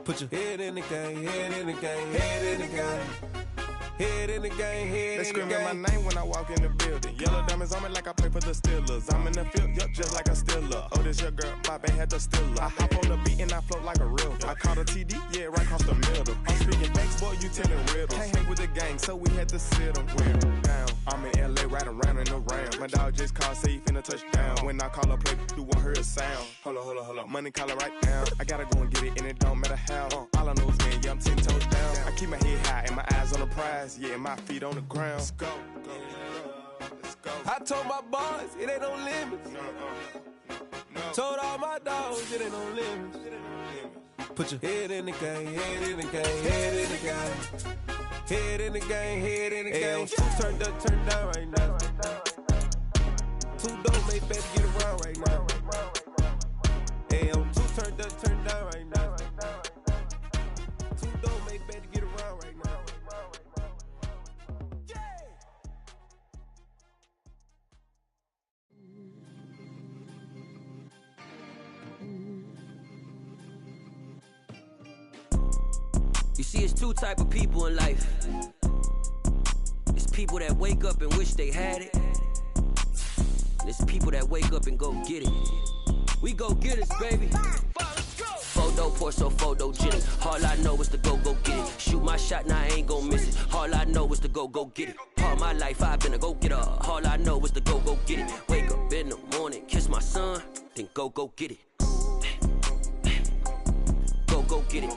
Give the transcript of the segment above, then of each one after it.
Put your head in the game, head in the game, head in the game. Head in the game, head They in the game. screaming my name when I walk in the building. Yellow diamonds on me like I play for the Steelers. I'm in the field, yup, just like a Steeler. Oh, this your girl, Bobby had the Steeler. I hop on the beat and I float like a river. I caught a TD, yeah, right across the middle. I'm speaking banks, boy, you telling riddles. Can't hang with the gang, so we had to sit them down. I'm in LA, riding around and around. My dog just called, say he finna touchdown. When I call a play, do want her a sound. Hold up, money calling right now. I gotta go and get it, and it don't matter how. All I know is man, yeah, I'm 10 toes down. I keep my head high and my eyes on the prize. Yeah, my feet on the ground. Let's go. Let's go. I told my boys, it ain't no limits. No. Told all my dogs, it ain't no limits. Put your head in the game, head in the game, head in the game. Head in the game, head in the game. Two turned up, turned down right now. Two dope made better get around right now. Hey, I'm two turned up, turned down right now. Two dope made better get around right now. You see, it's two type of people in life. It's people that wake up and wish they had it. And it's people that wake up and go get it. We go get it, baby. Photo, Porso, photogenic. All I know is to go get it. Shoot my shot, now I ain't gon' miss it. All I know is to go get it. All my life I've been a go-getter. All I know is to go get it. Wake up in the morning, kiss my son, then go get it. Go get it.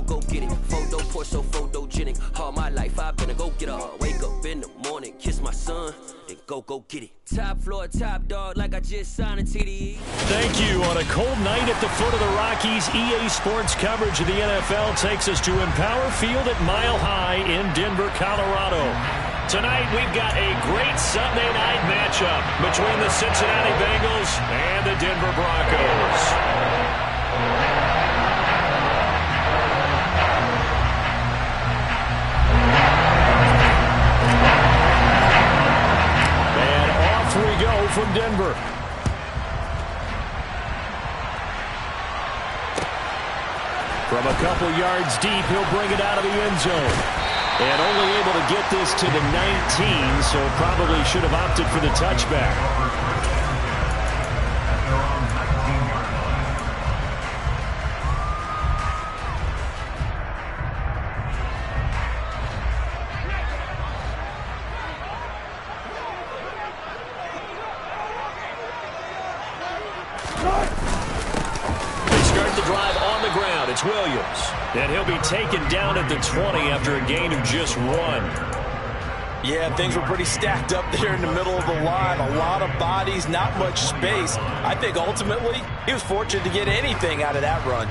Go get it. Photo, Porso, photogenic. All my life I've been a go-getter. Wake up in the morning, kiss my son, then go get it. Top floor, top dog, like I just signed a TDE. Thank you. On a cold night at the foot of the Rockies, EA Sports coverage of the NFL takes us to Empower Field at Mile High in Denver, Colorado. Tonight, we've got a great Sunday night matchup between the Cincinnati Bengals and the Denver Broncos. From Denver. From a couple yards deep, he'll bring it out of the end zone. And only able to get this to the 19, so probably should have opted for the touchback. It's Williams, and he'll be taken down at the 20 after a gain of just 1. Yeah, things were pretty stacked up there in the middle of the line. A lot of bodies, not much space. I think ultimately he was fortunate to get anything out of that run.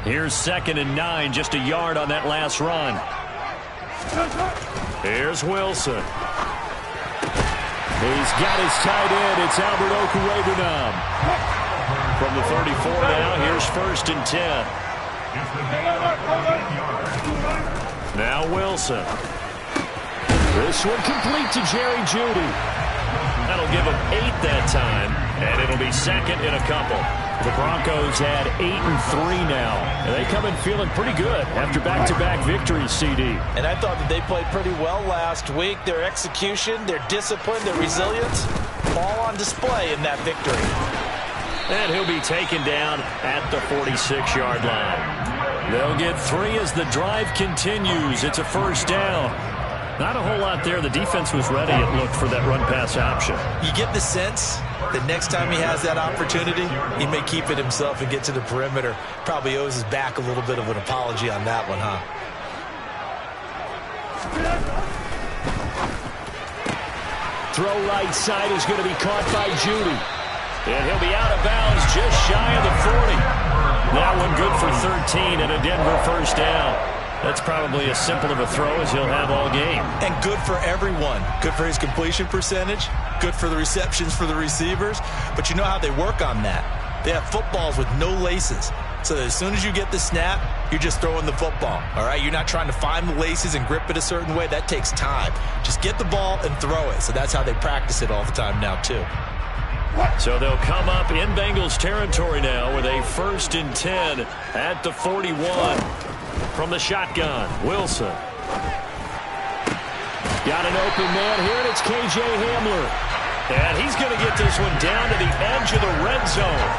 Here's 2nd and 9, just a yard on that last run. Here's Wilson. He's got his tight end. It's Albert Okwuegbunam. From the 34 now, here's 1st and 10. Now Wilson. This one complete to Jerry Jeudy. That'll give him 8 that time, and it'll be 2nd in a couple. The Broncos had 8 and 3 now, and they come in feeling pretty good after back-to-back victories, CD. And I thought that they played pretty well last week. Their execution, their discipline, their resilience, all on display in that victory. And he'll be taken down at the 46-yard line. They'll get 3 as the drive continues. It's a 1st down. Not a whole lot there. The defense was ready, it looked, for that run-pass option. You get the sense that next time he has that opportunity, he may keep it himself and get to the perimeter. Probably owes his back a little bit of an apology on that one, huh? Throw right side is going to be caught by Jeudy. And he'll be out of bounds just shy of the 40. That one good for 13 and a Denver 1st down. That's probably as simple of a throw as he'll have all game. And good for everyone. Good for his completion percentage. Good for the receptions for the receivers. But you know how they work on that. They have footballs with no laces. So that as soon as you get the snap, you're just throwing the football. All right? You're not trying to find the laces and grip it a certain way. That takes time. Just get the ball and throw it. So that's how they practice it all the time now, too. So they'll come up in Bengals territory now with a 1st and 10 at the 41. From the shotgun, Wilson. Got an open man here, and it's K.J. Hamler. And he's going to get this one down to the edge of the red zone.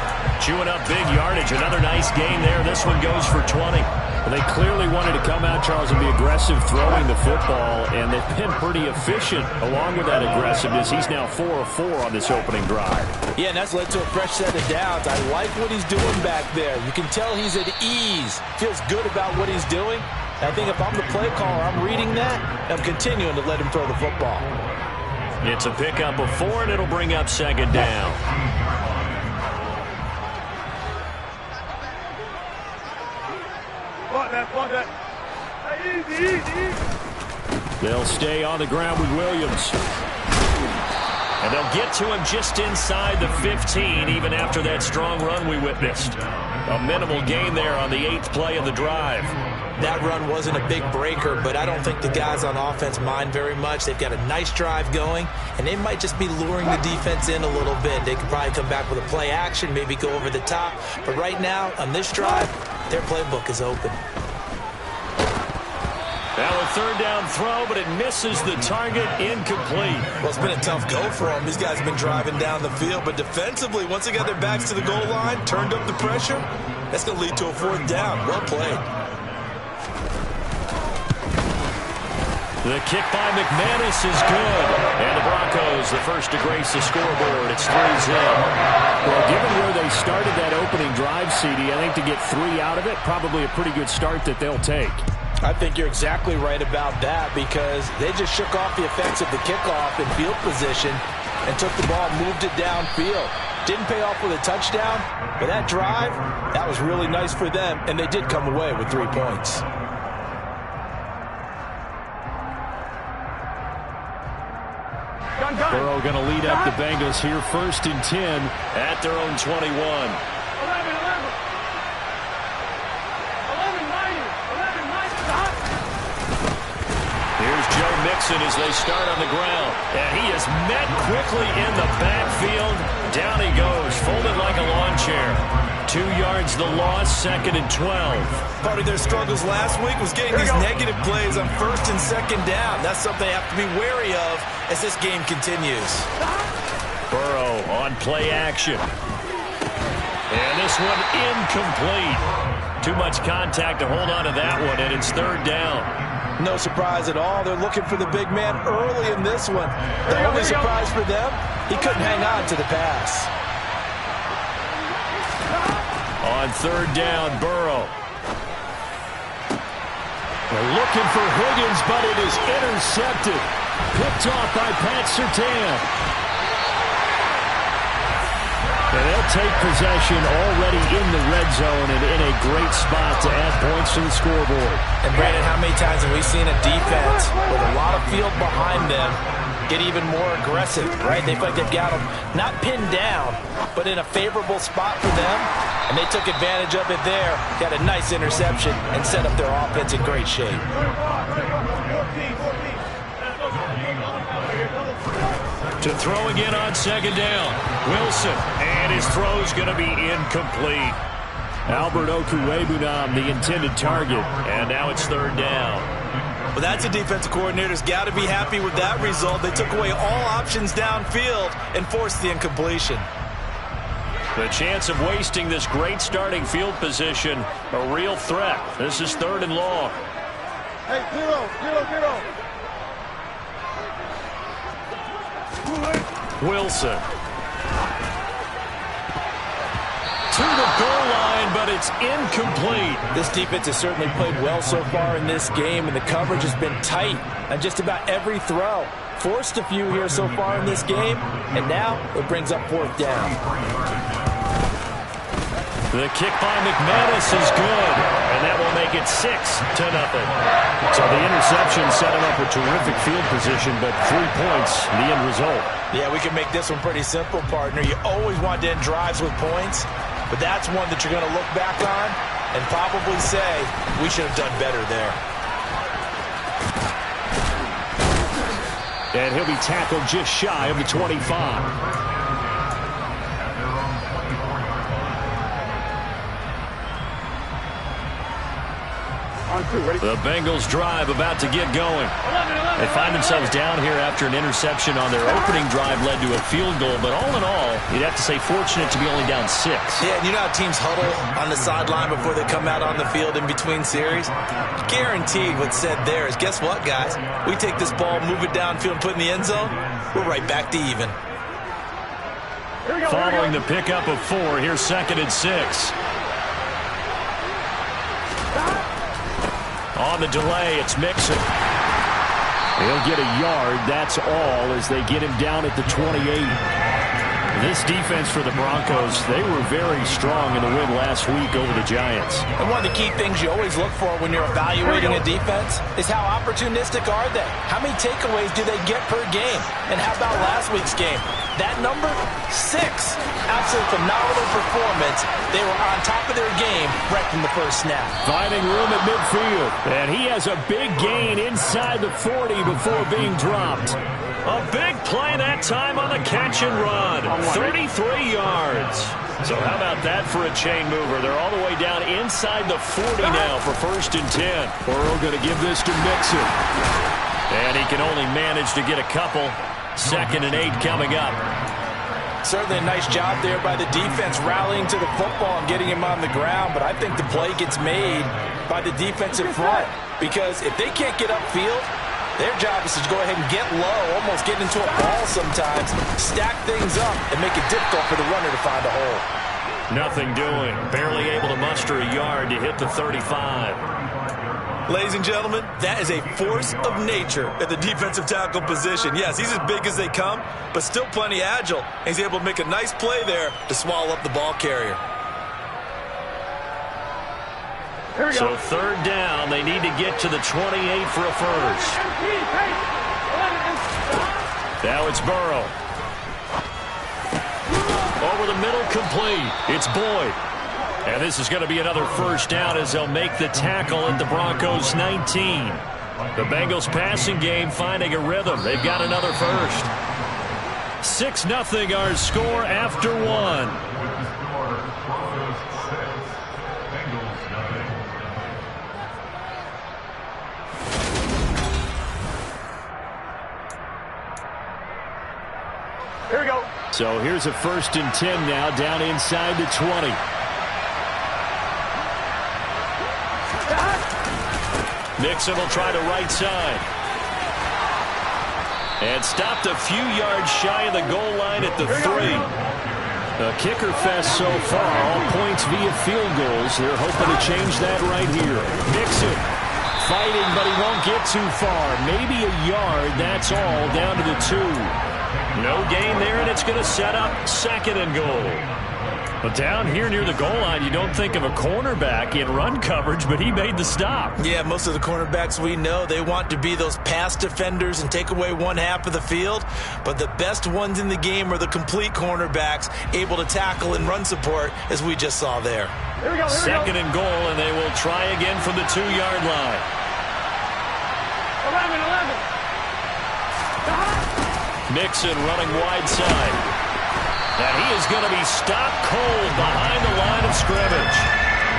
Chewing up big yardage. Another nice gain there. This one goes for 20. Well, they clearly wanted to come out, Charles, and be aggressive throwing the football, and they've been pretty efficient along with that aggressiveness. He's now 4 of 4 on this opening drive. Yeah, and that's led to a fresh set of downs. I like what he's doing back there. You can tell he's at ease. Feels good about what he's doing. I think if I'm the play caller, I'm reading that, and I'm continuing to let him throw the football. It's a pickup of 4, and it'll bring up 2nd down. They'll stay on the ground with Williams. And they'll get to him just inside the 15, even after that strong run we witnessed. A minimal gain there on the 8th play of the drive. That run wasn't a big breaker, but I don't think the guys on offense mind very much. They've got a nice drive going, and they might just be luring the defense in a little bit. They could probably come back with a play action, maybe go over the top. But right now, on this drive, their playbook is open. Now a 3rd down throw, but it misses the target, incomplete. Well, it's been a tough go for them. These guys have been driving down the field, but defensively, once they got their backs to the goal line, turned up the pressure, that's going to lead to a 4th down. Well played. The kick by McManus is good. And the Broncos, the first to grace the scoreboard. It's 3-0. Well, given where they started that opening drive, CD, I think to get 3 out of it, probably a pretty good start that they'll take. I think you're exactly right about that because they just shook off the effects of the kickoff in field position and took the ball and moved it downfield. Didn't pay off with a touchdown, but that drive, that was really nice for them, and they did come away with 3 points. Burrow going to lead up the Bengals here, 1st and 10 at their own 21. Here's Joe Mixon as they start on the ground. And he is met quickly in the backfield. Down he goes, folded like a lawn chair. 2 yards the loss, 2nd and 12. Part of their struggles last week was getting these negative plays on 1st and 2nd down. That's something they have to be wary of as this game continues. Burrow on play action. And this one incomplete. Too much contact to hold on to that one, and it's 3rd down. No surprise at all. They're looking for the big man early in this one. The only surprise for them, he couldn't hang on to the pass. On 3rd down, Burrow. They're looking for Higgins, but it is intercepted. Picked off by Pat Surtain. And they'll take possession already in the red zone and in a great spot to add points to the scoreboard. And Brandon, how many times have we seen a defense with a lot of field behind them get even more aggressive, right? They feel like they've got them not pinned down, but in a favorable spot for them, and they took advantage of it there, got a nice interception, and set up their offense in great shape. To throw again on 2nd down, Wilson, and his throw's going to be incomplete. Albert Okwuegbunam, the intended target, and now it's 3rd down. Well, that's a defensive coordinator's got to be happy with that result. They took away all options downfield and forced the incompletion. The chance of wasting this great starting field position, a real threat. This is 3rd and long. Hey, 0-0-0. Wilson. To the goal line, but it's incomplete. This defense has certainly played well so far in this game, and the coverage has been tight on just about every throw. Forced a few here so far in this game, and now it brings up 4th down. The kick by McManus is good, and that will make it 6-0. So the interception set him up with terrific field position, but 3 points, the end result. Yeah, we can make this one pretty simple, partner. You always want to end drives with points, but that's one that you're going to look back on and probably say, we should have done better there. And he'll be tackled just shy of the 25. The Bengals drive about to get going. They find themselves down here after an interception on their opening drive led to a field goal. But all in all, you'd have to say fortunate to be only down 6. Yeah, and you know how teams huddle on the sideline before they come out on the field in between series? Guaranteed what's said there is, guess what, guys? We take this ball, move it downfield, and put it in the end zone, we're right back to even. Following the pickup of 4, here's 2nd and 6. On the delay, it's Mixon. He'll get a yard, that's all, as they get him down at the 28. This defense for the Broncos, they were very strong in the win last week over the Giants. And one of the key things you always look for when you're evaluating a defense is how opportunistic are they? How many takeaways do they get per game? And how about last week's game? That number, 6. Absolute phenomenal performance. They were on top of their game right from the first snap. Finding room at midfield. And he has a big gain inside the 40 before being dropped. A big play that time on the catch and run. 33 yards. So how about that for a chain mover? They're all the way down inside the 40 now for 1st and 10. Burrow going to give this to Mixon. And he can only manage to get a couple. 2nd and 8 coming up. Certainly a nice job there by the defense rallying to the football and getting him on the ground. But I think the play gets made by the defensive front. Because if they can't get upfield, their job is to go ahead and get low, almost get into a ball sometimes, stack things up, and make it difficult for the runner to find a hole. Nothing doing. Barely able to muster a yard to hit the 35. Ladies and gentlemen, that is a force of nature at the defensive tackle position. Yes, he's as big as they come, but still plenty agile. He's able to make a nice play there to swallow up the ball carrier. So 3rd down, they need to get to the 28 for a first. Now it's Burrow. Over the middle, complete. It's Boyd. And this is going to be another first down as they'll make the tackle at the Broncos 19. The Bengals passing game finding a rhythm. They've got another first. 6-0 our score after 1. Here we go. So here's a 1st and 10 now down inside the 20. Mixon will try to right side. And stopped a few yards shy of the goal line at the 3. A kicker fest so far, all points via field goals. They're hoping to change that right here. Mixon fighting, but he won't get too far. Maybe a yard, that's all, down to the 2. No gain there, and it's going to set up 2nd and goal. But down here near the goal line, you don't think of a cornerback in run coverage, but he made the stop. Yeah, most of the cornerbacks we know, they want to be those pass defenders and take away one half of the field. But the best ones in the game are the complete cornerbacks, able to tackle and run support, as we just saw there. Here we go. 2nd and goal, and they will try again from the 2-yard line. 11. Mixon running wide side. And he is going to be stopped cold behind the line of scrimmage.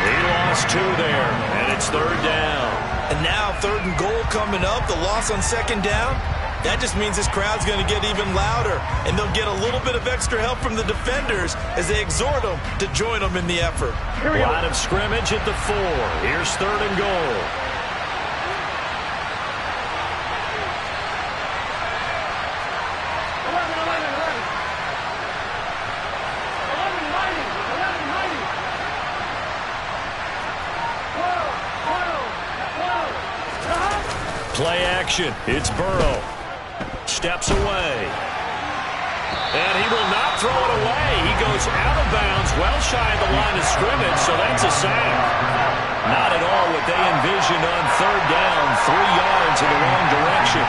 He lost 2 there, and it's 3rd down. And now 3rd and goal coming up, the loss on 2nd down. That just means this crowd's going to get even louder, and they'll get a little bit of extra help from the defenders as they exhort them to join them in the effort. Line of scrimmage at the 4. Here's 3rd and goal. Play action. It's Burrow. Steps away. And he will not throw it away. He goes out of bounds, well shy of the line of scrimmage, so that's a sack. Not at all what they envisioned on 3rd down. 3 yards in the wrong direction.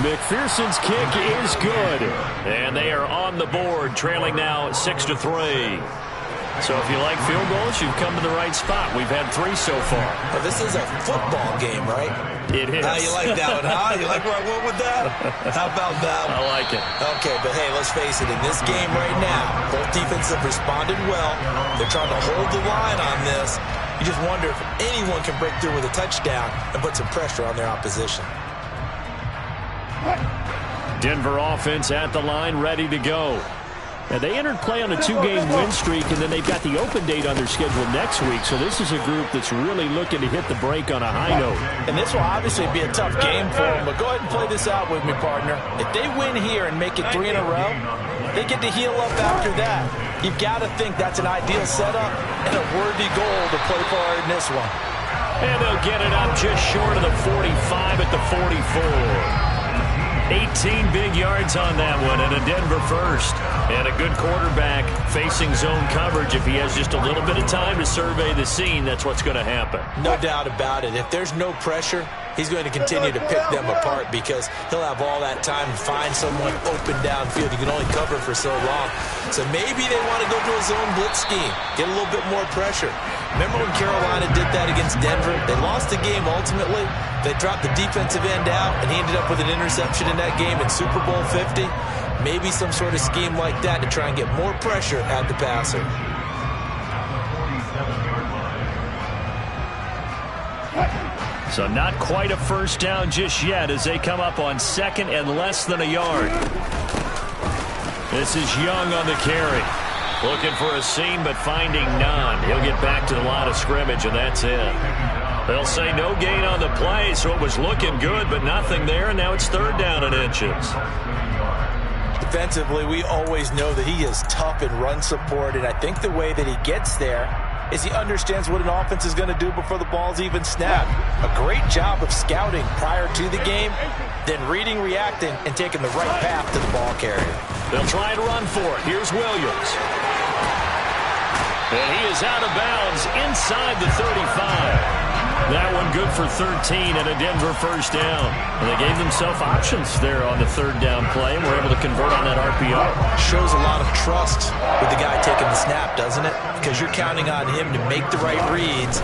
McPherson's kick is good. And they are on the board, trailing now 6-3. So if you like field goals, you've come to the right spot. We've had 3 so far. Well, this is a football game, right? It is. You like that one, huh? You like where I went with that? How about that one? I like it. Okay, but hey, let's face it. In this game right now, both defenses have responded well. They're trying to hold the line on this. You just wonder if anyone can break through with a touchdown and put some pressure on their opposition. Denver offense at the line, ready to go. Now, they entered play on a 2-game win streak, and then they've got the open date on their schedule next week. So this is a group that's really looking to hit the break on a high note. And this will obviously be a tough game for them, but go ahead and play this out with me, partner. If they win here and make it 3 in a row, they get to heal up after that. You've got to think that's an ideal setup and a worthy goal to play for in this one. And they'll get it up just short of the 45 at the 44. 18 big yards on that one, and a Denver first. And a good quarterback facing zone coverage. If he has just a little bit of time to survey the scene, that's what's going to happen. No doubt about it. If there's no pressure, he's going to continue to pick them apart because he'll have all that time to find someone open downfield. You can only cover for so long. So maybe they want to go to a zone blitz scheme, get a little bit more pressure. Remember when Carolina did that against Denver? They lost the game ultimately. They dropped the defensive end out, and he ended up with an interception in that game in Super Bowl 50. Maybe some sort of scheme like that to try and get more pressure at the passer. So not quite a first down just yet as they come up on 2nd and less than a yard. This is Young on the carry. Looking for a seam, but finding none. He'll get back to the line of scrimmage, and that's it. They'll say no gain on the play, so it was looking good, but nothing there, and now it's 3rd down and inches. Defensively, we always know that he is tough in run support, and I think the way that he gets there is he understands what an offense is going to do before the ball's even snapped. A great job of scouting prior to the game, then reading, reacting, and taking the right path to the ball carrier. They'll try and run for it. Here's Williams. And he is out of bounds inside the 35. That one good for 13 and a Denver first down. And they gave themselves options there on the 3rd down play and were able to convert on that RPO. Shows a lot of trust with the guy taking the snap, doesn't it? Because you're counting on him to make the right reads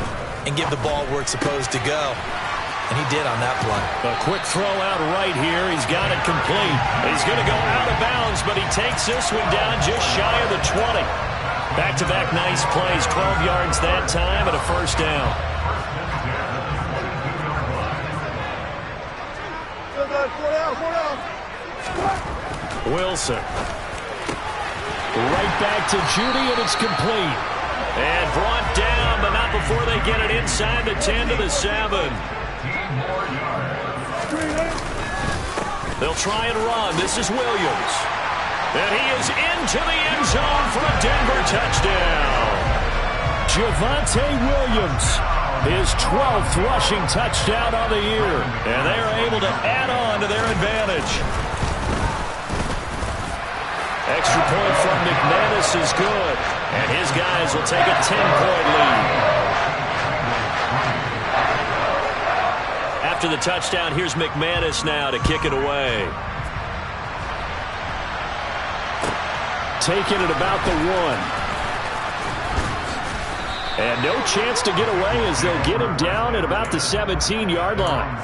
and give the ball where it's supposed to go. And he did on that play. A quick throw out right here. He's got it complete. He's going to go out of bounds, but he takes this one down just shy of the 20. Back-to-back nice plays. 12 yards that time and a first down. Wilson. Right back to Judy, and it's complete. And brought down, but not before they get it inside the 10 to the 7. They'll try and run. This is Williams. And he is into the end zone for a Denver touchdown. Javonte Williams, his 12th rushing touchdown on the year. And they are able to add on to their advantage. Extra point from McManus is good. And his guys will take a 10-point lead. After the touchdown, here's McManus now to kick it away. Taking it about the 1. And no chance to get away as they'll get him down at about the 17-yard line.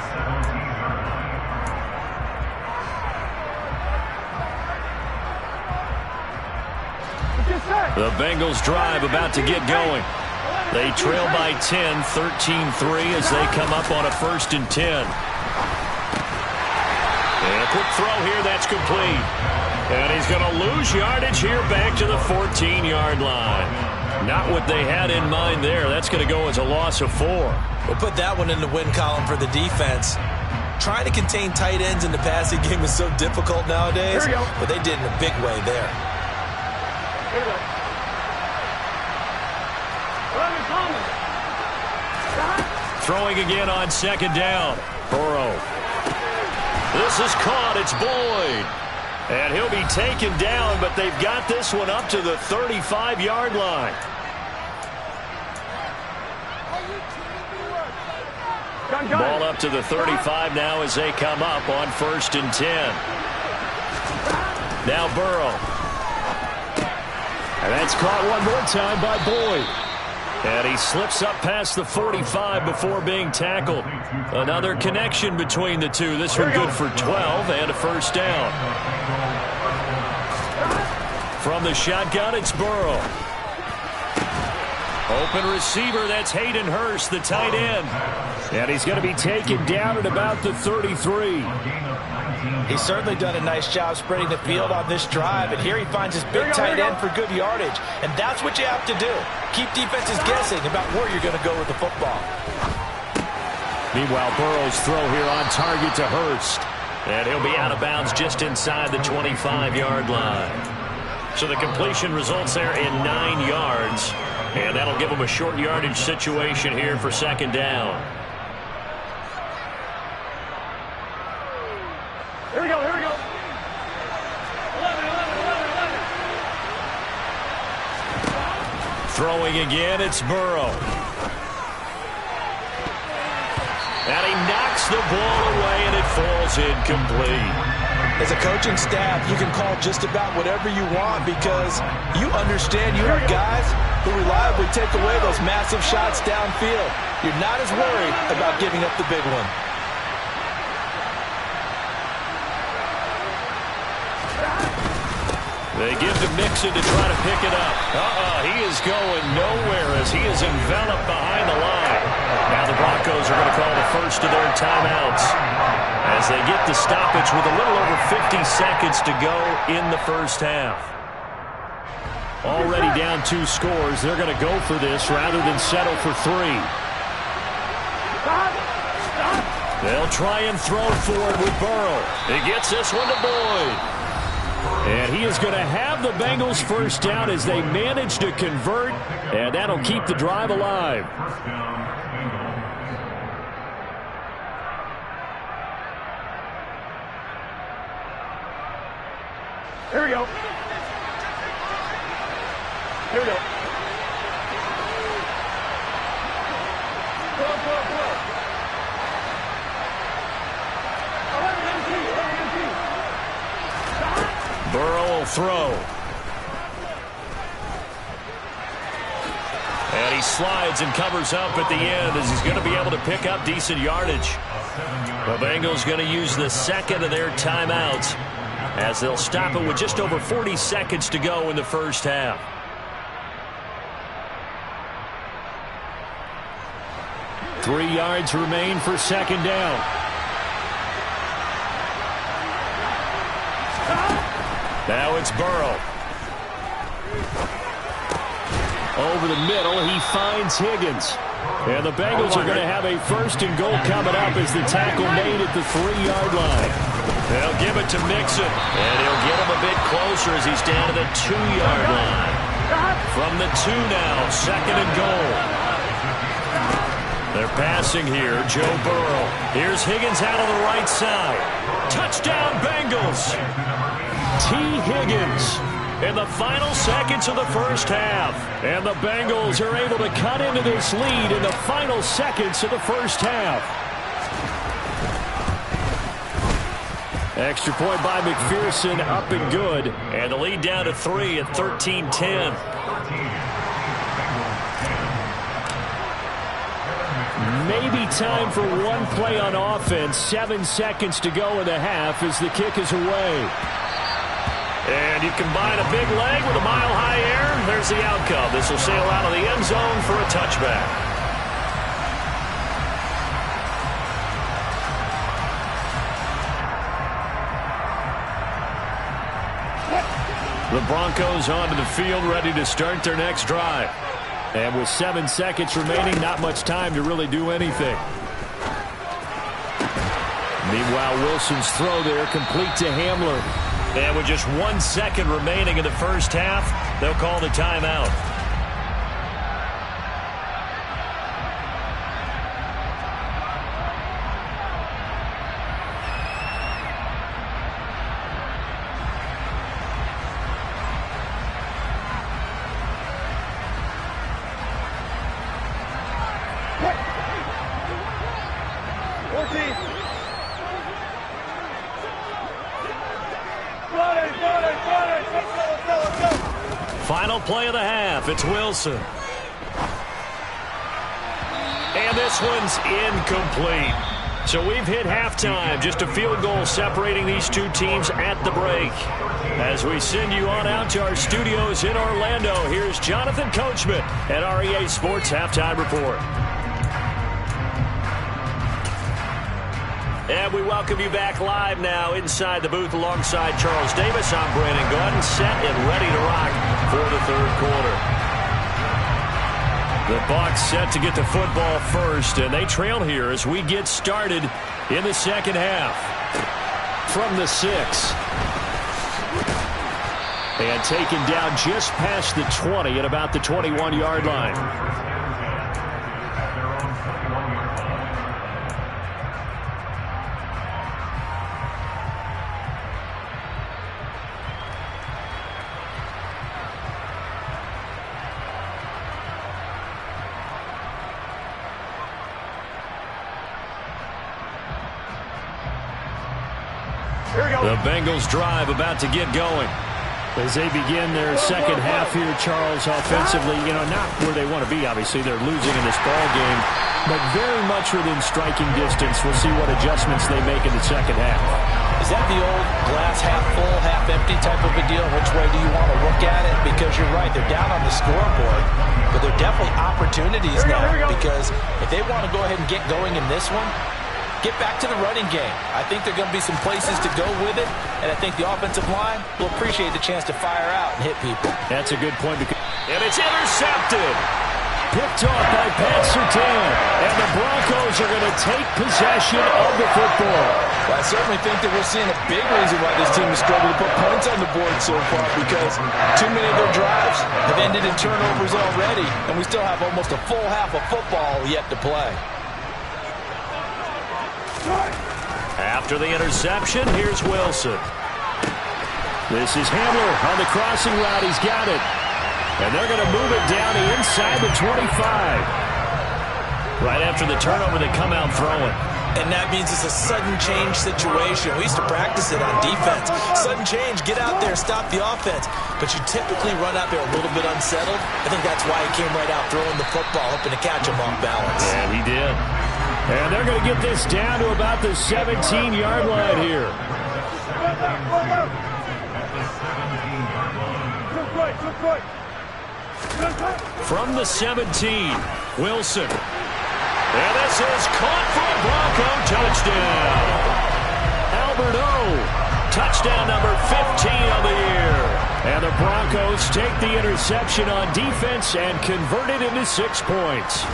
The Bengals drive about to get going. They trail by 10, 13-3 as they come up on a 1st and 10. And a quick throw here, that's complete. And he's going to lose yardage here back to the 14-yard line. Not what they had in mind there. That's going to go as a loss of 4. We'll put that one in the win column for the defense. Trying to contain tight ends in the passing game is so difficult nowadays, but they did in a big way there. Here we go. Throwing again on 2nd down. Burrow. This is caught. It's Boyd. And he'll be taken down, but they've got this one up to the 35-yard line. Ball up to the 35 now as they come up on 1st and 10. Now Burrow. That's caught one more time by Boyd. And he slips up past the 45 before being tackled. Another connection between the two. This one good for 12 and a first down. From the shotgun, it's Burrow. Open receiver, that's Hayden Hurst, the tight end. And he's going to be taken down at about the 33. He's certainly done a nice job spreading the field on this drive, and here he finds his big tight end for good yardage. And that's what you have to do. Keep defenses guessing about where you're going to go with the football. Meanwhile, Burrow's throw here on target to Hurst. And he'll be out of bounds just inside the 25-yard line. So the completion results there in 9 yards. And that'll give him a short yardage situation here for second down. Here we go, here we go. 11. Throwing again, it's Burrow. And he knocks the ball away, and it falls incomplete. As a coaching staff, you can call just about whatever you want because you understand you have guys who reliably take away those massive shots downfield. You're not as worried about giving up the big one. They give to Mixon to try to pick it up. He is going nowhere as he is enveloped behind the line. Now the Broncos are going to call the first of their timeouts as they get the stoppage with a little over 50 seconds to go in the first half. Already down 2 scores. They're going to go for this rather than settle for 3. They'll try and throw for it with Burrow. He gets this one to Boyd. And he is going to have the Bengals first down as they manage to convert, and that'll keep the drive alive. Here we go. Here we go. Burrow will throw. And he slides and covers up at the end as he's going to be able to pick up decent yardage. The Bengals going to use the second of their timeouts as they'll stop it with just over 40 seconds to go in the first half. Three yards remain for second down. Now it's Burrow. Over the middle, he finds Higgins. And the Bengals are going to have a first and goal coming up as the tackle made at the 3-yard line. They'll give it to Mixon, and he'll get him a bit closer as he's down to the 2-yard line. From the 2 now, second and goal. They're passing here, Joe Burrow. Here's Higgins out on the right side. Touchdown, Bengals! T. Higgins in the final seconds of the first half. And the Bengals are able to cut into this lead in the final seconds of the first half. Extra point by McPherson, up and good. And the lead down to 3 at 13-10. Maybe time for one play on offense. 7 seconds to go in the half as the kick is away. And you combine a big leg with a mile-high air. There's the outcome. This will sail out of the end zone for a touchback. The Broncos onto the field, ready to start their next drive. And with 7 seconds remaining, not much time to really do anything. Meanwhile, Wilson's throw there, complete to Hamler. And with just 1 second remaining in the first half, they'll call the timeout. Final play of the half. It's Wilson. And this one's incomplete. So we've hit halftime. Just a field goal separating these two teams at the break. As we send you on out to our studios in Orlando, here's Jonathan Coachman at REA Sports Halftime Report. And we welcome you back live now inside the booth alongside Charles Davis. I'm Brandon Gordon, set and ready to rock for the third quarter. The Bucs set to get the football first, and they trail here as we get started in the second half. From the 6. And taken down just past the 20 at about the 21-yard line. The Bengals drive about to get going. As they begin their second half here, Charles, offensively, not where they want to be, obviously. They're losing in this ball game, but very much within striking distance. We'll see what adjustments they make in the second half. Is that the old glass half full, half empty type of a deal? Which way do you want to look at it? Because you're right, they're down on the scoreboard, but they're definitely opportunities now, because if they want to go ahead and get going in this one, get back to the running game. I think there are going to be some places to go with it, and I think the offensive line will appreciate the chance to fire out and hit people. That's a good point. And it's intercepted. Picked off by Pat Surtain. And the Broncos are going to take possession of the football. Well, I certainly think that we're seeing a big reason why this team has struggled to put points on the board so far, because too many of their drives have ended in turnovers already, and we still have almost a full half of football yet to play. After the interception, here's Wilson. This is Hamler on the crossing route. He's got it. And they're going to move it down inside the 25. Right after the turnover, they come out throwing. And that means it's a sudden change situation. We used to practice it on defense. Sudden change, get out there, stop the offense. But you typically run out there a little bit unsettled. I think that's why he came right out throwing the football, hoping to catch him off balance. And he did. And they're going to get this down to about the 17-yard line here. From the 17, Wilson. And this is caught for a Bronco touchdown. Albert O, touchdown number 15 of the year. And the Broncos take the interception on defense and convert it into 6 points.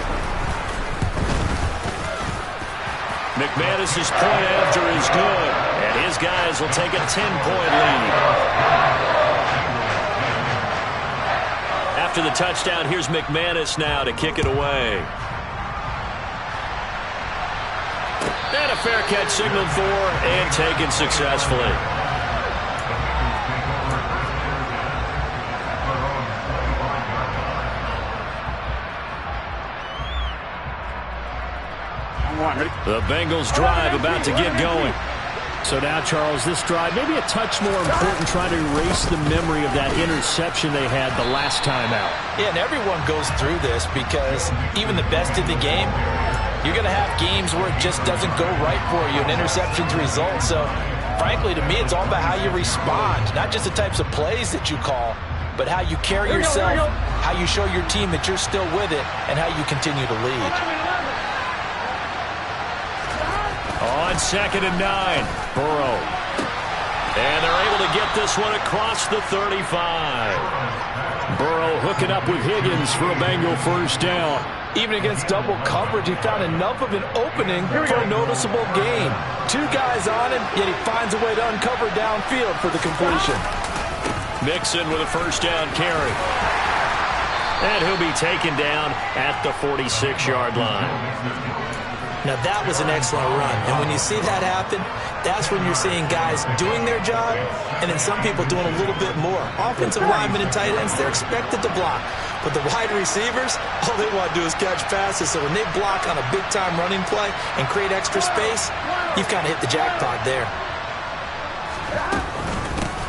McManus's point after is good, and his guys will take a 10-point lead. After the touchdown, here's McManus now to kick it away. And a fair catch signaled for and taken successfully. The Bengals drive about to get going. So now, Charles, this drive maybe a touch more important, trying to erase the memory of that interception they had the last time out. Yeah, and everyone goes through this, because even the best in the game, you're going to have games where it just doesn't go right for you, and interceptions result. So, frankly, to me, it's all about how you respond, not just the types of plays that you call, but how you carry yourself, how you show your team that you're still with it, and how you continue to lead. On 2nd and 9, Burrow. And they're able to get this one across the 35. Burrow hooking up with Higgins for a Bengal first down. Even against double coverage, he found enough of an opening for a noticeable gain. 2 guys on him, yet he finds a way to uncover downfield for the completion. Mixon with a first down carry. And he'll be taken down at the 46-yard line. Now, that was an excellent run. And when you see that happen, that's when you're seeing guys doing their job, and then some people doing a little bit more. Offensive linemen and tight ends, they're expected to block. But the wide receivers, all they want to do is catch passes. So when they block on a big-time running play and create extra space, you've kind of hit the jackpot there.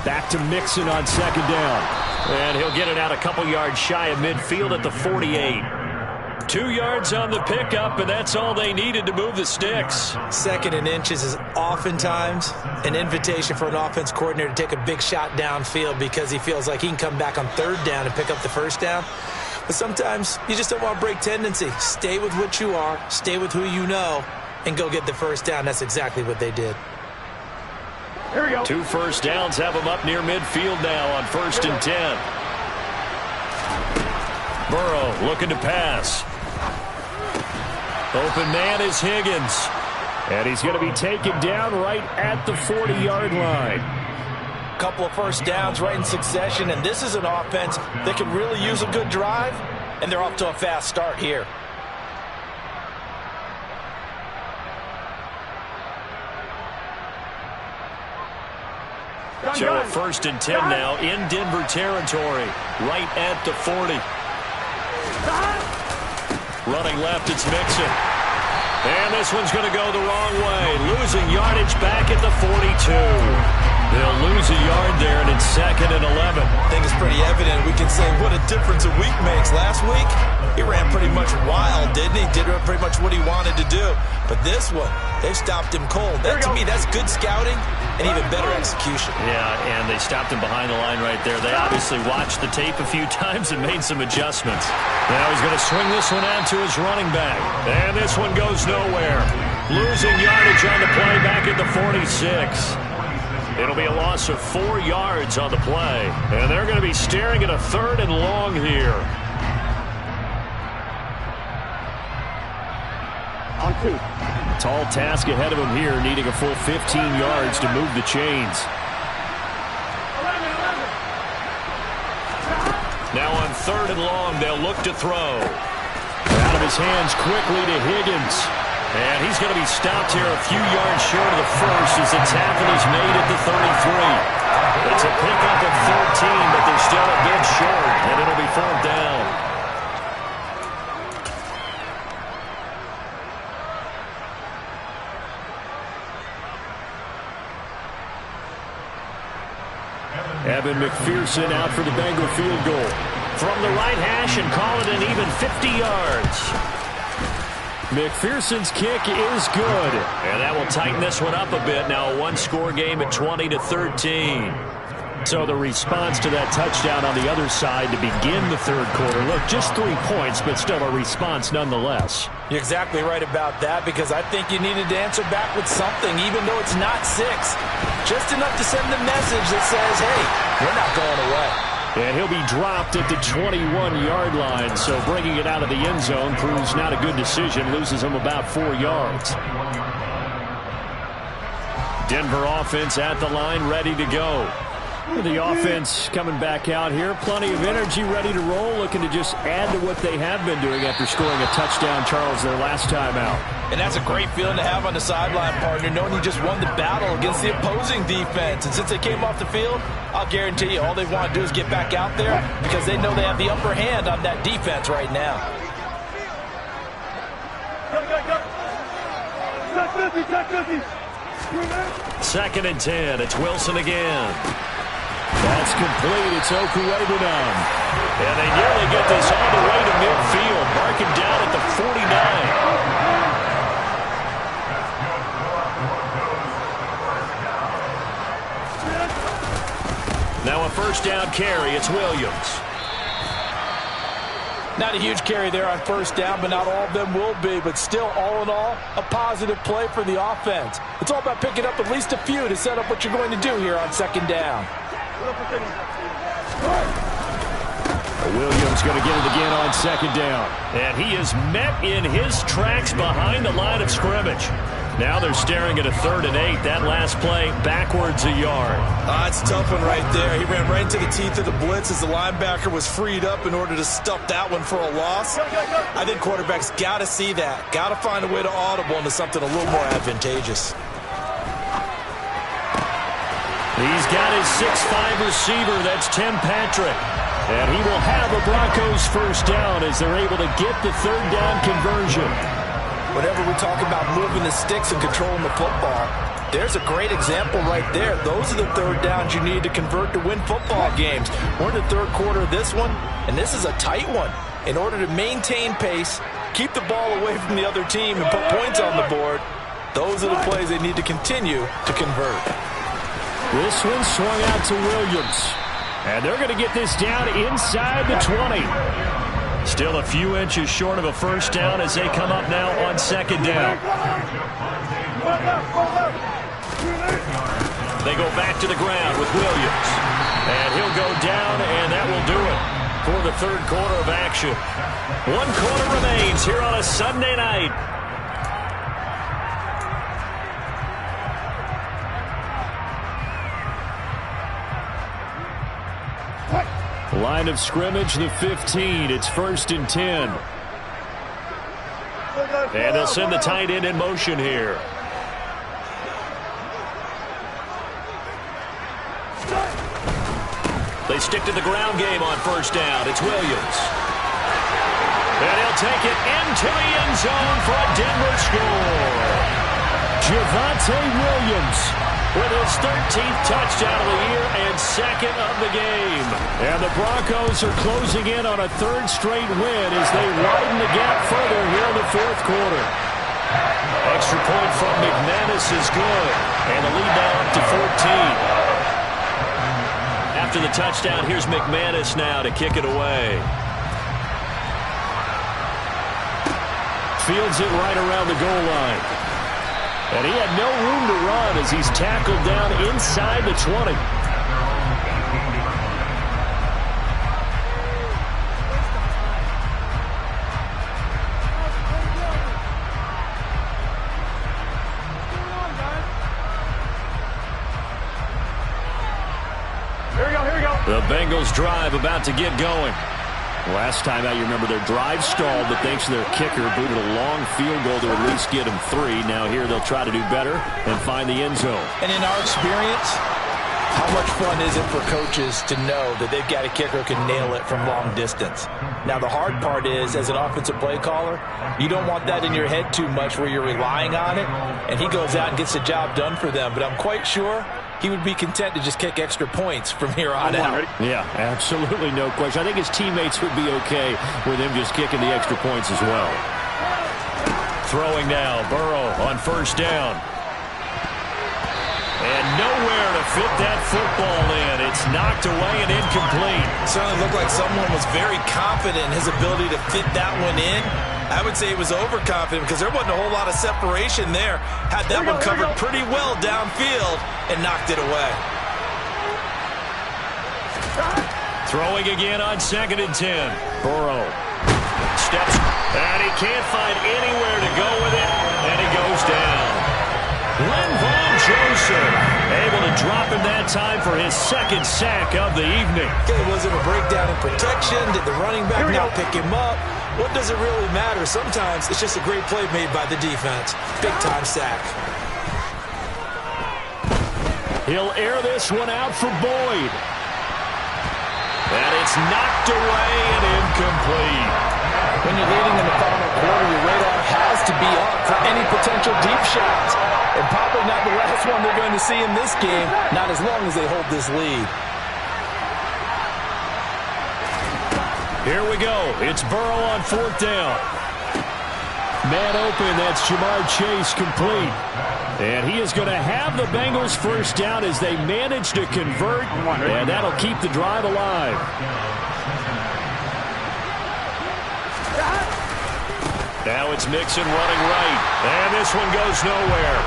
Back to Mixon on 2nd down. And he'll get it out a couple yards shy of midfield at the 48. 2 yards on the pickup, and that's all they needed to move the sticks. 2nd and inches is oftentimes an invitation for an offense coordinator to take a big shot downfield because he feels like he can come back on 3rd down and pick up the 1st down. But sometimes you just don't want to break tendency. Stay with what you are, stay with who you know, and go get the 1st down. That's exactly what they did. Here we go. 2 first downs have them up near midfield now on 1st and 10. Burrow looking to pass. Open man is Higgins. And he's going to be taken down right at the 40-yard line. Couple of 1st downs right in succession, and this is an offense that can really use a good drive, and they're off to a fast start here. So a 1st and 10 now in Denver territory, right at the 40. Running left, it's Mixon. And this one's going to go the wrong way. Losing yardage back at the 42. They'll lose a yard there, and it's 2nd and 11. I think it's pretty evident. We can say what a difference a week makes. Last week, he ran pretty much wild, didn't he? Did pretty much what he wanted to do. But this one, they stopped him cold. That, to me, that's good scouting and even better execution. Yeah, and they stopped him behind the line right there. They obviously watched the tape a few times and made some adjustments. Now he's going to swing this one out to his running back. And this one goes nowhere. Losing yardage on the play back at the 46. It'll be a loss of 4 yards on the play. And they're going to be staring at a 3rd and long here. On 2. Tall task ahead of him here, needing a full 15 yards to move the chains. Now on 3rd and long, they'll look to throw. Out of his hands quickly to Higgins. And he's going to be stopped here a few yards short of the first as the tackle is made at the 33. It's a pickup of 13, but they're still a bit short, and it'll be 4th down. Evan McPherson out for the Bengal field goal. From the right hash and call it an even 50 yards. McPherson's kick is good. And that will tighten this one up a bit. Now a one-score game at 20-13. So the response to that touchdown on the other side to begin the 3rd quarter. Look, just 3 points, but still a response nonetheless. You're exactly right about that because I think you needed to answer back with something, even though it's not 6. Just enough to send the message that says, hey, we're not going away. And he'll be dropped at the 21-yard line, so bringing it out of the end zone proves not a good decision, loses him about 4 yards. Denver offense at the line, ready to go. The offense coming back out here, plenty of energy, ready to roll, looking to just add to what they have been doing after scoring a touchdown, Charles, their last time out. And that's a great feeling to have on the sideline, partner, knowing you just won the battle against the opposing defense. And since they came off the field, I'll guarantee you all they want to do is get back out there because they know they have the upper hand on that defense right now. Second and 10, it's Wilson again. That's complete. It's Okuwebunam. And they nearly get this all the way to midfield. Marking down at the 49. Now a 1st down carry. It's Williams. Not a huge carry there on 1st down, but not all of them will be. But still, all in all, a positive play for the offense. It's all about picking up at least a few to set up what you're going to do here on 2nd down. Williams going to get it again on 2nd down. And he is met in his tracks behind the line of scrimmage. Now they're staring at a 3rd and 8. That last play, backwards a yard. It's a tough one right there. He ran right into the teeth of the blitz as the linebacker was freed up in order to stuff that one for a loss. I think quarterbacks got to see that. Got to find a way to audible into something a little more advantageous. He's got his 6'5 receiver. That's Tim Patrick. And he will have a Broncos 1st down as they're able to get the 3rd down conversion. Whenever we talk about moving the sticks and controlling the football, There's a great example right there. Those are the third downs you need to convert to win football games. We're in the third quarter of this one, and this is a tight one. In order to maintain pace, keep the ball away from the other team, and put points on the board, those are the plays they need to continue to convert. This one swung out to Williams. And they're going to get this down inside the 20. Still a few inches short of a first down as they come up now on second down. They go back to the ground with Williams. And he'll go down, and that will do it for the third quarter of action. 1 quarter remains here on a Sunday night. Line of scrimmage, the 15. It's 1st and 10. And they'll send the tight end in motion here. They stick to the ground game on first down. It's Williams. And he'll take it into the end zone for a Denver score. Javonte Williams with his 13th touchdown of the year and 2nd of the game. And the Broncos are closing in on a 3rd straight win as they widen the gap further here in the 4th quarter. Extra point from McManus is good. And the lead now up to 14. After the touchdown, here's McManus now to kick it away. Fields it right around the goal line. And he had no room to run as he's tackled down inside the 20. Here we go. The Bengals drive about to get going. Last time out, you remember their drive stalled, but thanks to their kicker, booted a long field goal to at least get them 3. Now here they'll try to do better and find the end zone. And in our experience, how much fun is it for coaches to know that they've got a kicker who can nail it from long distance? Now, the hard part is, as an offensive play caller, you don't want that in your head too much where you're relying on it, and he goes out and gets the job done for them. But I'm quite sure he would be content to just kick extra points from here on out. Yeah, absolutely no question. I think his teammates would be okay with him just kicking the extra points as well. Throwing now, Burrow on first down. And nowhere to fit that football in. It's knocked away and incomplete. Certainly looked like someone was very confident in his ability to fit that one in. I would say he was overconfident because there wasn't a whole lot of separation there. Had that one covered pretty well downfield and knocked it away. Throwing again on 2nd and 10. Burrow steps, and he can't find anywhere to go with it, and he goes down. Linval Joseph able to drop him that time for his 2nd sack of the evening. Okay, was it a breakdown in protection? Did the running back not pick him up? What does it really matter? Sometimes it's just a great play made by the defense. Big-time sack. He'll air this one out for Boyd. And it's knocked away and incomplete. When you're leading in the final quarter, your radar has to be up for any potential deep shots. And probably not the last one they're going to see in this game, not as long as they hold this lead. Here we go. It's Burrow on 4th down. Man open, that's Jamar Chase complete. And he is going to have the Bengals first down as they manage to convert, and that'll keep the drive alive. Now it's Mixon running right, and this one goes nowhere.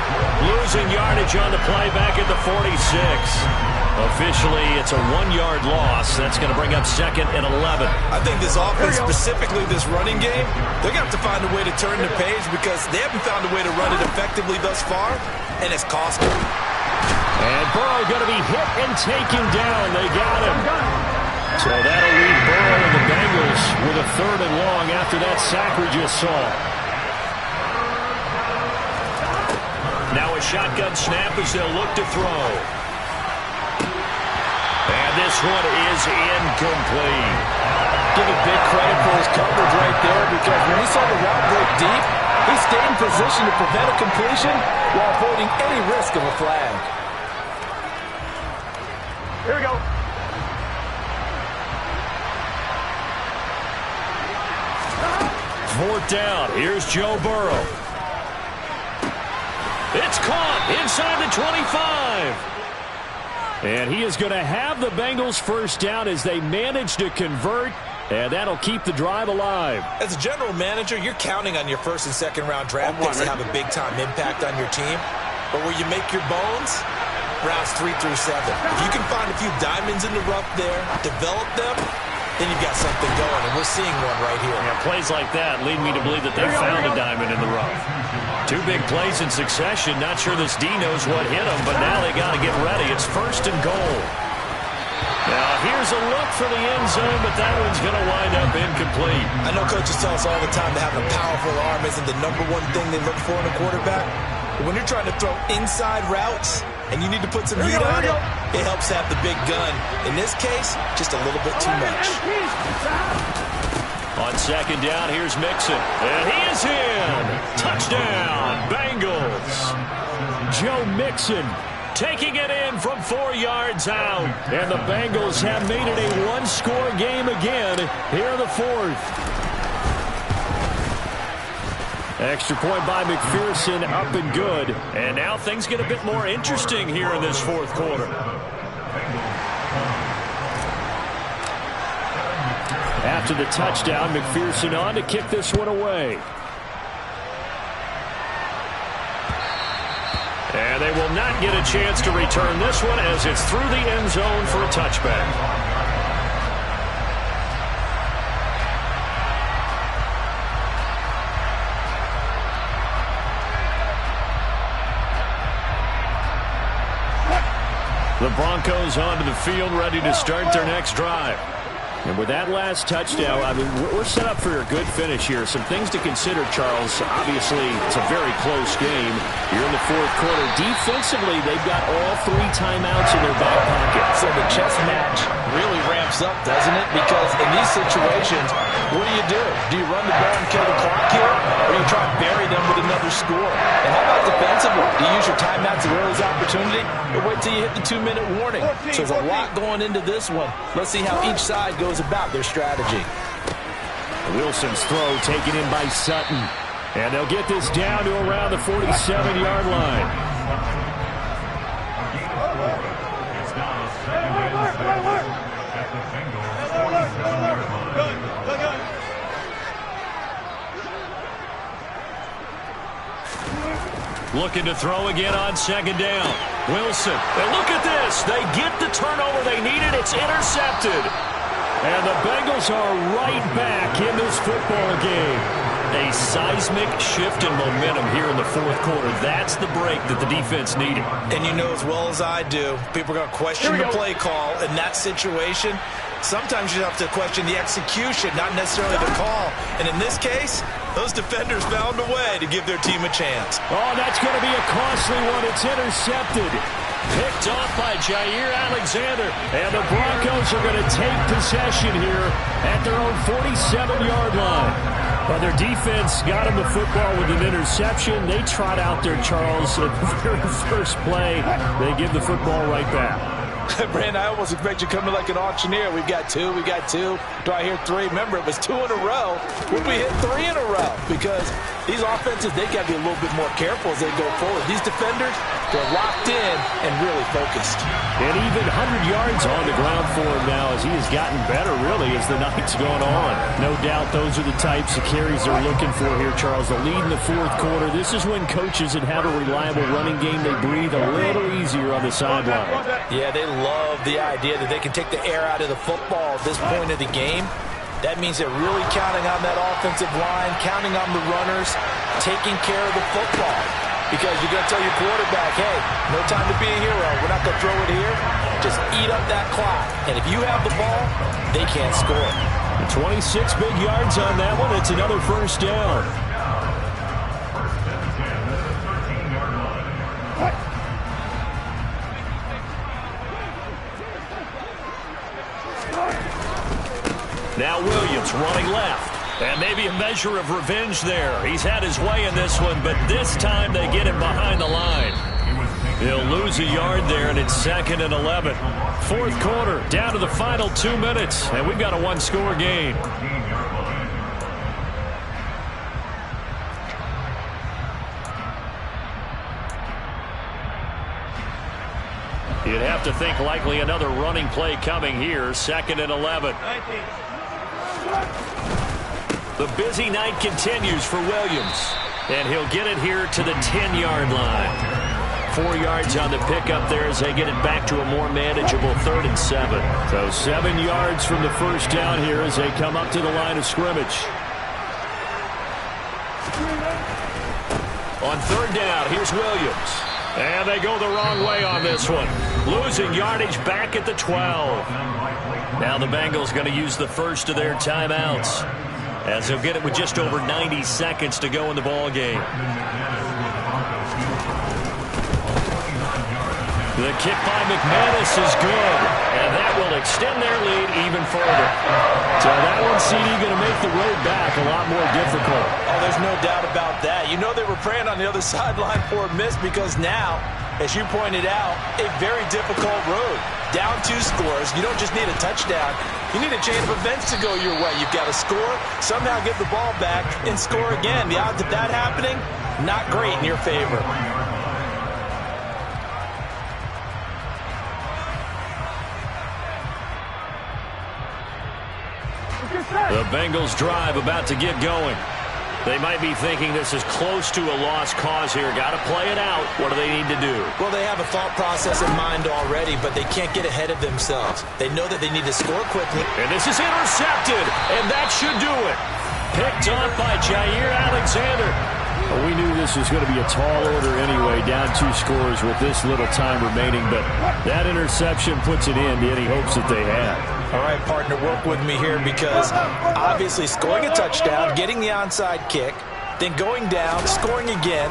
Losing yardage on the play back at the 46. Officially, it's a 1-yard loss. That's going to bring up 2nd and 11. I think this offense, specifically this running game, they're going to have to find a way to turn the page because they haven't found a way to run it effectively thus far, and it's costing them. And Burrow going to be hit and taken down. They got him. So that'll leave Burrow and the Bengals with a 3rd and long after that sack we just saw. Now a shotgun snap as they'll look to throw. And this one is incomplete. Give him big credit for his coverage right there because when he saw the route break deep, He stayed in position to prevent a completion while avoiding any risk of a flag. Here we go. Fourth down. Here's Joe Burrow. It's caught inside the 25. And he is going to have the Bengals first down as they manage to convert, and that'll keep the drive alive. As a general manager, you're counting on your first and second round draft picks to have a big-time impact on your team. But where you make your bones, rounds 3 through 7. If you can find a few diamonds in the rough there, develop them, then you've got something going, and we're seeing one right here. Yeah, plays like that lead me to believe that they found a diamond in the rough. 2 big plays in succession. Not sure this D knows what hit him, but now they got to get ready. It's first and goal. Now, here's a look for the end zone, but that one's going to wind up incomplete. I know coaches tell us all the time that having a powerful arm isn't the #1 thing they look for in a quarterback. But when you're trying to throw inside routes and you need to put some heat on it, it helps have the big gun. In this case, just a little bit too much. On second down, here's Mixon. And he is in. Touchdown, Bengals. Joe Mixon taking it in from 4 yards out. And the Bengals have made it a one-score game again here in the fourth. Extra point by McPherson, up and good. And now things get a bit more interesting here in this fourth quarter. After the touchdown, McPherson on to kick this one away. And they will not get a chance to return this one as it's through the end zone for a touchback. The Broncos onto the field, ready to start their next drive. And with that last touchdown, I mean, we're set up for a good finish here. Some things to consider, Charles. Obviously, it's a very close game. You're in the fourth quarter. Defensively, they've got all 3 timeouts in their back pocket. So the chess match really ramps up, doesn't it? Because in these situations, what do? Do you run the ball and kill the clock here? Or do you try and bury them with another score? And how about defensively? Do you use your timeouts as early as opportunity? Or wait till you hit the 2-minute warning? So there's a lot going into this one. Let's see how each side goes about their strategy. Wilson's throw taken in by Sutton. And they'll get this down to around the 47-yard line. Looking to throw again on second down. Wilson. And look at this. They get the turnover they needed. It's intercepted. And the Bengals are right back in this football game. A seismic shift in momentum here in the fourth quarter. That's the break that the defense needed. And you know as well as I do, people are going to question the play call in that situation. Sometimes you have to question the execution, not necessarily the call. And in this case, those defenders found a way to give their team a chance. Oh, that's going to be a costly one. It's intercepted. Picked off by Jair Alexander. And the Broncos are going to take possession here at their own 47-yard line. Well, their defense got them the football with an interception. They trot out there, Charles, at the very first play. They give the football right back. Brandon, I almost expect you to come in like an auctioneer. We've got 2, we got 2. Do I hear 3? Remember, it was 2 in a row. Would we hit 3 in a row? Because these offenses, they got to be a little bit more careful as they go forward. These defenders, they're locked in and really focused. And even 100 yards on the ground for him now as he has gotten better, really, as the night's gone on. No doubt those are the types of carries they're looking for here, Charles. The lead in the fourth quarter. This is when coaches that have a reliable running game, they breathe a little easier on the sideline. Yeah, they love the idea that they can take the air out of the football at this point of the game. That means they're really counting on that offensive line, counting on the runners, taking care of the football. Because you're going to tell your quarterback, hey, no time to be a hero. We're not going to throw it here. Just eat up that clock. And if you have the ball, they can't score. 26 big yards on that one. It's another first down. Now Williams running left. And maybe a measure of revenge there. He's had his way in this one, but this time they get him behind the line. He'll lose a yard there, and it's 2nd and 11. Fourth quarter, down to the final 2 minutes, and we've got a one-score game. You'd have to think likely another running play coming here. 2nd and 11. The busy night continues for Williams, and he'll get it here to the 10-yard line. 4 yards on the pickup there as they get it back to a more manageable 3rd and 7. So 7 yards from the first down here as they come up to the line of scrimmage. On 3rd down, here's Williams. And they go the wrong way on this one. Losing yardage back at the 12. Now the Bengals going to use the first of their timeouts, as they'll get it with just over 90 seconds to go in the ball game. The kick by McManus is good, and that will extend their lead even further. So that one, CD, going to make the road back a lot more difficult. Oh, there's no doubt about that. You know they were praying on the other sideline for a miss, because now, as you pointed out, a very difficult road. Down 2 scores. You don't just need a touchdown. You need a chain of events to go your way. You've got to score, somehow get the ball back, and score again. The odds of that happening, not great in your favor. The Bengals drive about to get going. They might be thinking this is close to a lost cause here. Got to play it out. What do they need to do? Well, they have a thought process in mind already, but they can't get ahead of themselves. They know that they need to score quickly. And this is intercepted, and that should do it. Picked off by Jair Alexander. Well, we knew this was going to be a tall order anyway, down 2 scores with this little time remaining, but that interception puts it in to any hopes that they had. All right, partner, work with me here, because obviously scoring a touchdown, getting the onside kick, then going down, scoring again,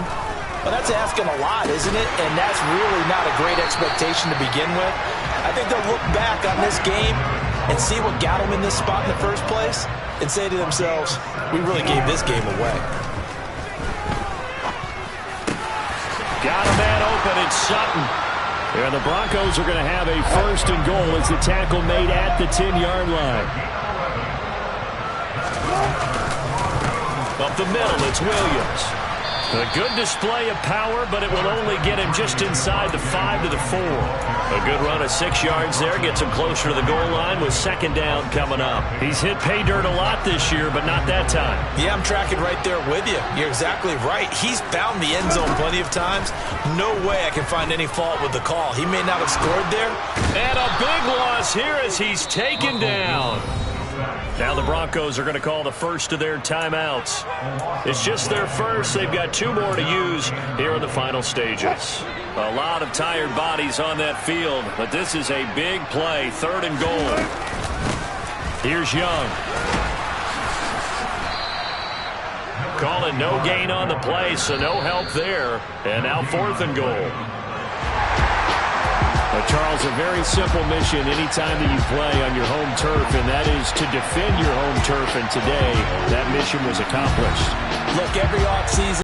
well, that's asking a lot, isn't it? And that's really not a great expectation to begin with. I think they'll look back on this game and see what got them in this spot in the first place and say to themselves, we really gave this game away. Got a man open, it's Sutton. And the Broncos are going to have a 1st and goal as the tackle made at the 10-yard line. Up the middle, it's Williams. A good display of power, but it will only get him just inside the 5 to the 4. A good run of 6 yards there gets him closer to the goal line with 2nd down coming up. He's hit pay dirt a lot this year, but not that time. Yeah, I'm tracking right there with you. You're exactly right. He's found the end zone plenty of times. No way I can find any fault with the call. He may not have scored there. And a big loss here as he's taken down. Now the Broncos are going to call the first of their timeouts. It's just their first. They've got 2 more to use here in the final stages. A lot of tired bodies on that field, but this is a big play. 3rd and goal. Here's Young. Calling no gain on the play, so no help there. And now 4th and goal. Charles, a very simple mission anytime that you play on your home turf, and that is to defend your home turf, and today that mission was accomplished. Look, every offseason